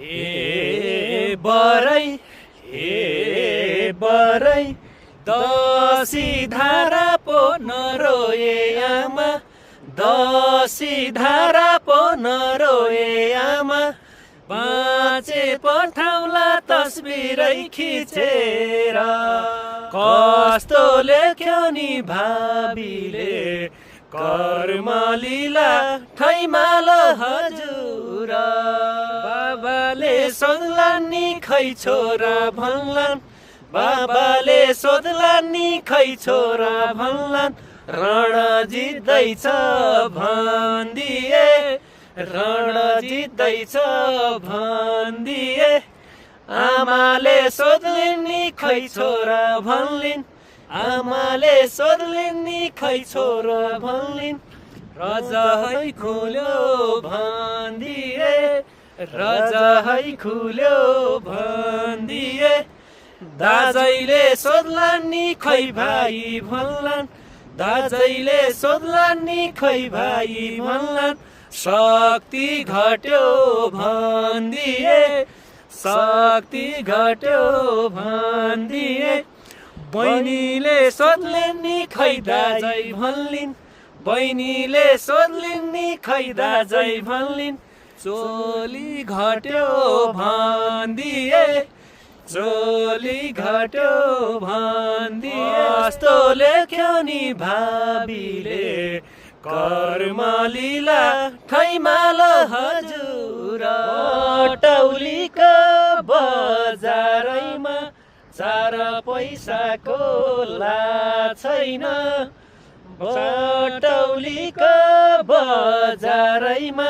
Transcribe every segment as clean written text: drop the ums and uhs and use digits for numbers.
हे बरै दसी धारा पो नरोए आमा, दसी धारा पो नरोए आमा, बाँचे पठाउला तस्बिरै खिचेर। कस्तो लेख्यो नि भाबीले कर्म लीला ठैमाल हजुर। बाबाले सोध्लान् नि खै छोरा भन्लान्, बाबाले सोध्लान् नि खै छोरा भन्लान्, रण जित्दैछ भनिदिए, रण जित्दैछ भनिदिए। आमाले सोध्लिन् नि खै छोरा भन्लिन्, आमाले सोध्लिन् नि खै छोरा भन्लिन्, रजै खुल्यो भनिदिए, रजै खुल्यो भनिदिए। दाजैले सोध्लान् नि खै भाइ भन्लान्, दाजैले सोध्लान् नि खै भाइ भन्लान्, शक्ति घट्यो भनिदिए, शक्ति घट्यो भनिदिए। बहिनीले सोध्लिन् नि खै दाजै भन्लिन्, बहिनीले सोध्लिन् नि खै दाजै भन्लिन्, चोली घट्यो भनिदिए, चोली घट्यो भनिदिए। कस्तो लेख्यो नि भाबीले कर्म लीला ठैमाल हजुर। टौलीको बजारैमा चार पैसाको लाज छैन, टौलीको बजारैमा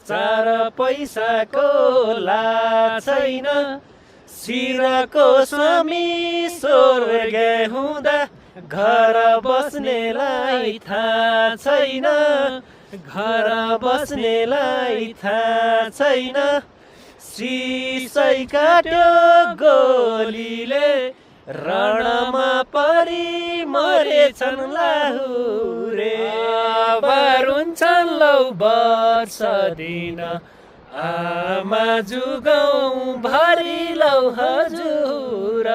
चार पैसाको लाज छैन। शिरको स्वामी स्वर्ग हुँदा घर बस्नेलाई थाहा छैन, घर बस्नेलाई थाहा छैन। सिसै काट्यो गोलीले रणमा परी मरेछन् लाहुरे। बारुन्छन् लौ वर्ष दिन आमा जुगाउँ भरि लौ हजुर।